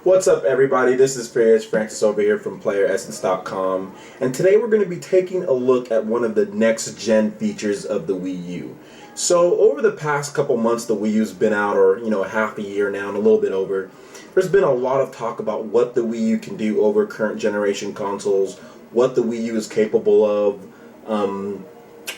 What's up, everybody? This is Francis over here from PlayerEssence.com, and today we're going to be taking a look at one of the next-gen features of the Wii U. So, over the past couple months, the Wii U's been out, or half a year now, and a little bit over. There's been a lot of talk about what the Wii U can do over current generation consoles, what the Wii U is capable of,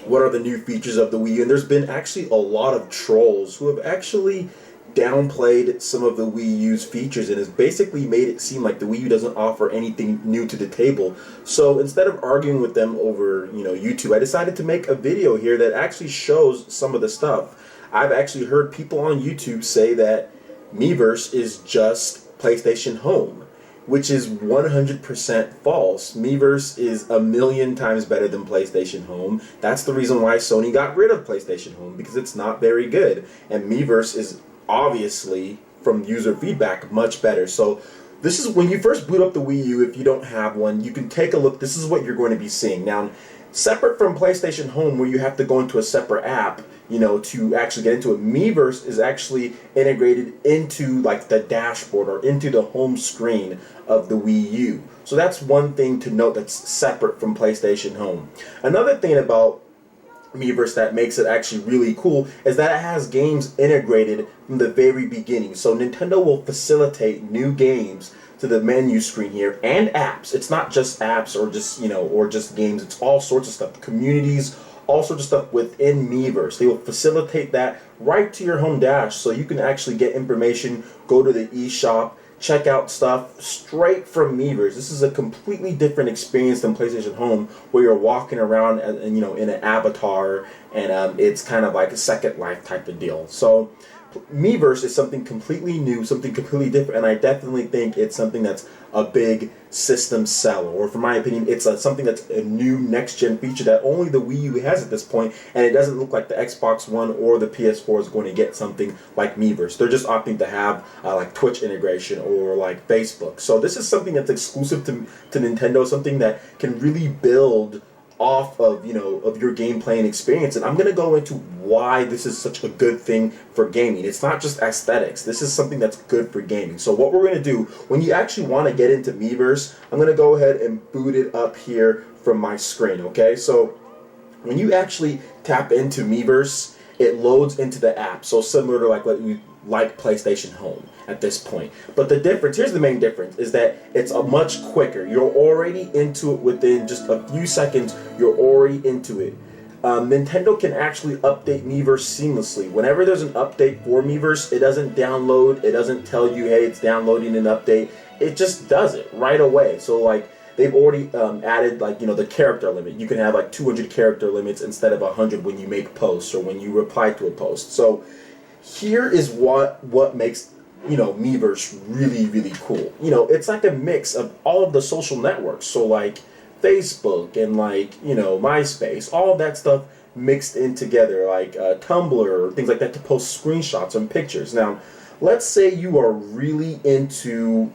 what are the new features of the Wii U, and there's been actually a lot of trolls who have actually downplayed some of the Wii U's features and has basically made it seem like the Wii U doesn't offer anything new to the table. So instead of arguing with them over YouTube, I decided to make a video here that actually shows some of the stuff. I've actually heard people on YouTube say that MiiVerse is just PlayStation Home, which is 100% false. MiiVerse is a million times better than PlayStation Home. That's the reason why Sony got rid of PlayStation Home, because it's not very good. And MiiVerse is obviously, from user feedback, much better. So this is when you first boot up the Wii U. If you don't have one, you can take a look. This is what you're going to be seeing. Now, separate from PlayStation Home, where you have to go into a separate app, to actually get into it, MiiVerse is actually integrated into like the dashboard or into the home screen of the Wii U. So that's one thing to note that's separate from PlayStation Home. Another thing about MiiVerse that makes it actually really cool is that it has games integrated from the very beginning. So Nintendo will facilitate new games to the menu screen here and apps. It's not just apps or just games. It's all sorts of stuff. Communities, all sorts of stuff within MiiVerse. They will facilitate that right to your home dash, so you can actually get information, go to the eShop, check out stuff straight from MiiVerse. This is a completely different experience than PlayStation Home, where you're walking around and in an avatar, and it's kind of like a Second Life type of deal. So MiiVerse is something completely new, something completely different, and I definitely think it's something that's a big system seller, or from my opinion, it's something that's a new next-gen feature that only the Wii U has at this point, and it doesn't look like the Xbox One or the PS4 is going to get something like MiiVerse. They're just opting to have like Twitch integration or like Facebook. So this is something that's exclusive to Nintendo, something that can really build off of of your gameplay and experience. And I'm going to go into why this is such a good thing for gaming. It's not just aesthetics. This is something that's good for gaming. So what we're going to do, when you actually want to get into MiiVerse, I'm going to go ahead and boot it up here from my screen, okay? So when you actually tap into MiiVerse, it loads into the app, so similar to like PlayStation Home at this point. But the difference, here's the main difference, is that it's a much quicker. You're already into it within just a few seconds. You're already into it. Nintendo can actually update MiiVerse seamlessly. Whenever there's an update for MiiVerse, it doesn't download, it doesn't tell you, hey, it's downloading an update. It just does it right away. So they've already added the character limit. You can have 200 character limits instead of 100 when you make posts or when you reply to a post. So here is what makes MiiVerse really, really cool. It's like a mix of all of the social networks. So Facebook and MySpace, all of that stuff mixed in together, Tumblr, things like that, to post screenshots and pictures. Now, let's say you are really into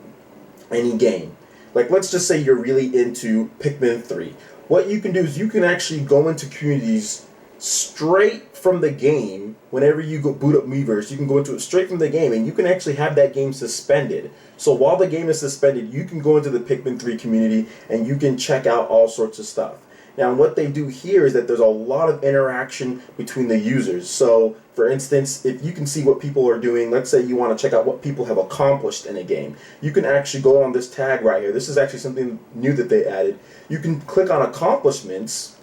any game. Let's just say you're really into Pikmin 3. What you can do is you can actually go into communities straight from the game. Whenever you go boot up MiiVerse, you can go into it straight from the game, and you can actually have that game suspended. So while the game is suspended, you can go into the Pikmin 3 community and you can check out all sorts of stuff. Now, what they do here is that there's a lot of interaction between the users. So, for instance, if you can see what people are doing, let's say you want to check out what people have accomplished in a game, you can actually go on this tag right here. This is actually something new that they added. You can click on accomplishments,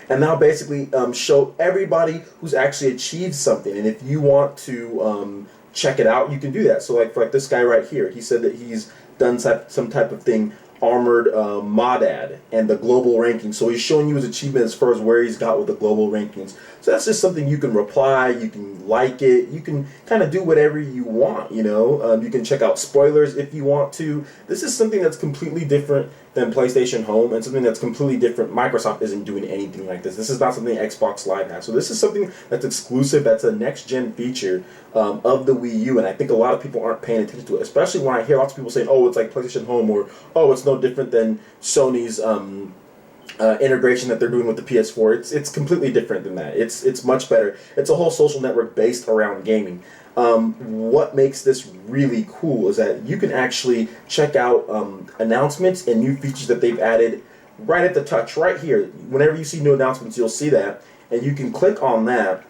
and now basically show everybody who's actually achieved something. And if you want to check it out, you can do that. So for this guy right here, he said that he's done some type of thing, Armored Modad, and the global ranking. So he's showing you his achievement as far as where he's got with the global rankings. So that's just something you can reply, you can like it, you can kind of do whatever you want, You can check out spoilers if you want to. This is something that's completely different than PlayStation Home, and something that's completely different. Microsoft isn't doing anything like this. This is not something Xbox Live has. So this is something that's exclusive, that's a next-gen feature of the Wii U, and I think a lot of people aren't paying attention to it, especially when I hear lots of people saying, oh, it's like PlayStation Home, or, oh, it's no different than Sony's integration that they're doing with the PS4. It's completely different than that. It's much better. It's a whole social network based around gaming. What makes this really cool is that you can actually check out announcements and new features that they've added right at the touch, right here. Whenever you see new announcements, you'll see that, and you can click on that,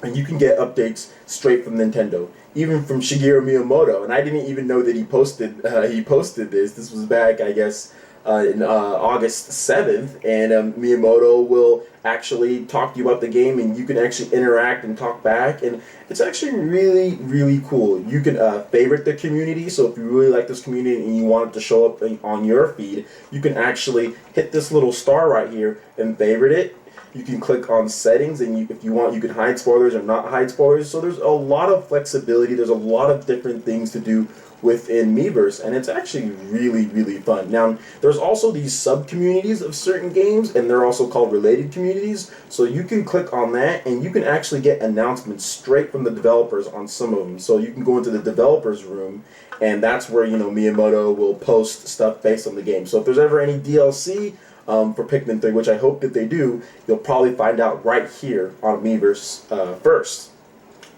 and you can get updates straight from Nintendo, even from Shigeru Miyamoto. And I didn't even know that he posted this. This was back, I guess, in August 7th, and Miyamoto will actually talk to you about the game, and you can actually interact and talk back, and it's actually really, really cool. You can favorite the community, so if you really like this community and you want it to show up on your feed, you can actually hit this little star right here and favorite it. You can click on settings, and if you want, you can hide spoilers or not hide spoilers. So there's a lot of flexibility. There's a lot of different things to do within MiiVerse, and it's actually really, really fun. Now, there's also these sub-communities of certain games, and they're also called related communities. So you can click on that, and you can actually get announcements straight from the developers on some of them. So you can go into the developers room, and that's where, you know, Miyamoto will post stuff based on the game. So if there's ever any DLC for Pikmin 3, which I hope that they do, you'll probably find out right here on MiiVerse first.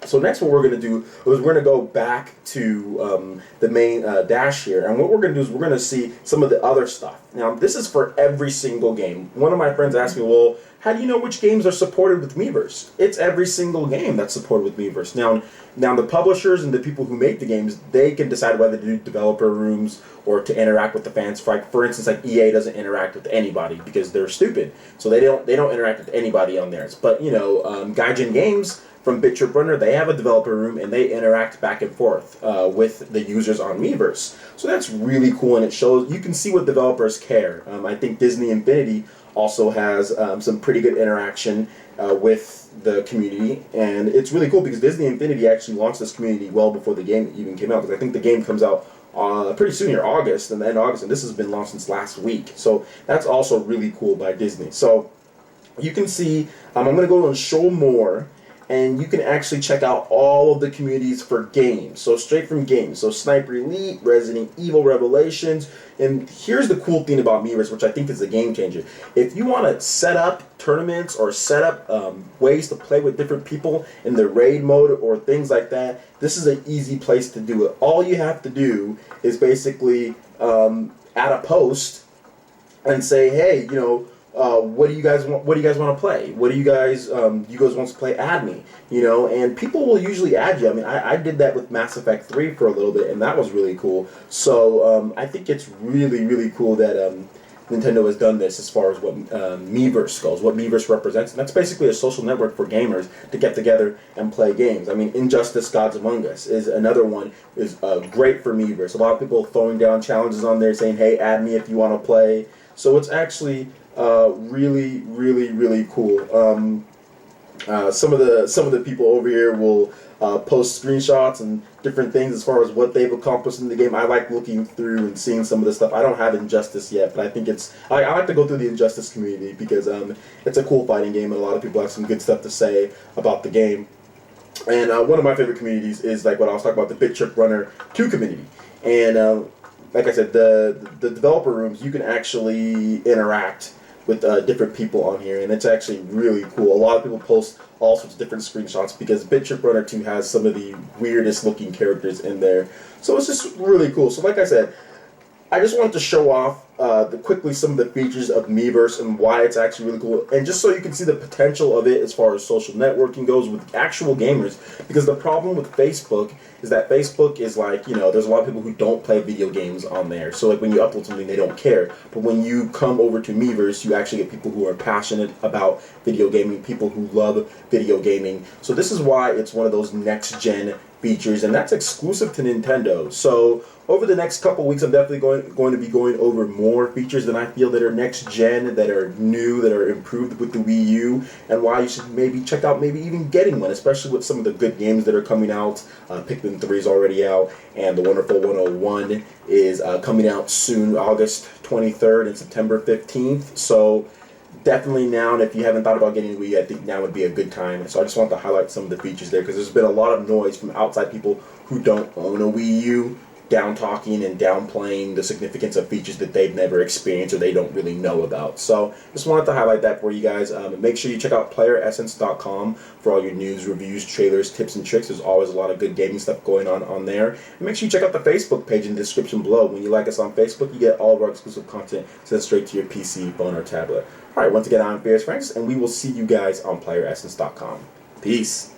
So next what we're going to do is we're going to go back to the main dash here, and what we're going to do is we're going to see some of the other stuff. Now this is for every single game. One of my friends asked me, well, how do you know which games are supported with MiiVerse? It's every single game that's supported with MiiVerse. Now the publishers and the people who make the games, they can decide whether to do developer rooms or to interact with the fans. For instance, like EA doesn't interact with anybody because they're stupid, so they don't interact with anybody on theirs. But you know, Gaijin Games from Bit Runner, they have a developer room and they interact back and forth with the users on MiiVerse. So that's really cool, and it shows you can see what developers care. I think Disney Infinity also has some pretty good interaction with the community, and it's really cool because Disney Infinity actually launched this community well before the game even came out, because I think the game comes out pretty soon here, August, and then August, and this has been launched since last week. So that's also really cool by Disney. So you can see, I'm going to go and show more, and you can actually check out all of the communities for games. So straight from games. So Sniper Elite, Resident Evil Revelations, and here's the cool thing about MiiVerse, which I think is a game changer. If you want to set up tournaments or set up ways to play with different people in the raid mode or things like that, this is an easy place to do it. All you have to do is basically add a post and say, hey, you know, what do you guys want? What do you guys want to play? What do you guys want to play? Add me, you know, and people will usually add you. I mean, I did that with Mass Effect 3 for a little bit, and that was really cool. So I think it's really, really cool that Nintendo has done this as far as what MiiVerse goes, what MiiVerse represents, and that's basically a social network for gamers to get together and play games. I mean, Injustice: Gods Among Us is another one, is great for MiiVerse. A lot of people throwing down challenges on there saying, hey, add me if you want to play. So it's actually really, really, really cool. Some of the people over here will post screenshots and different things as far as what they've accomplished in the game. I like looking through and seeing some of the stuff. I don't have Injustice yet, but I think I like to go through the Injustice community because it's a cool fighting game, and a lot of people have some good stuff to say about the game. And one of my favorite communities is like what I was talking about, the Bit Runner 2 community. And like I said, the developer rooms, you can actually interact with different people on here, and it's actually really cool. A lot of people post all sorts of different screenshots because Bit Runner 2 has some of the weirdest looking characters in there. So it's just really cool. So like I said, I just wanted to show off quickly some of the features of MiiVerse and why it's actually really cool, and just so you can see the potential of it as far as social networking goes with actual gamers. Because the problem with Facebook is that Facebook is like, you know, there's a lot of people who don't play video games on there. So like when you upload something, they don't care. But when you come over to MiiVerse, you actually get people who are passionate about video gaming, people who love video gaming. So this is why it's one of those next-gen features, and that's exclusive to Nintendo. So over the next couple weeks, I'm definitely going to be going over more features that I feel that are next gen, that are new, that are improved with the Wii U, and why you should maybe check out maybe even getting one, especially with some of the good games that are coming out. Pikmin 3 is already out, and The Wonderful 101 is coming out soon, August 23rd and September 15th. So definitely now, and if you haven't thought about getting a Wii U, I think now would be a good time. So I just want to highlight some of the features there, because there's been a lot of noise from outside people who don't own a Wii U down-talking and downplaying the significance of features that they've never experienced or they don't really know about. So just wanted to highlight that for you guys. Make sure you check out playeressence.com for all your news, reviews, trailers, tips, and tricks. There's always a lot of good gaming stuff going on there. And make sure you check out the Facebook page in the description below. When you like us on Facebook, you get all of our exclusive content sent straight to your PC, phone, or tablet. All right, once again, I'm Fierce Francis, and we will see you guys on playeressence.com. Peace.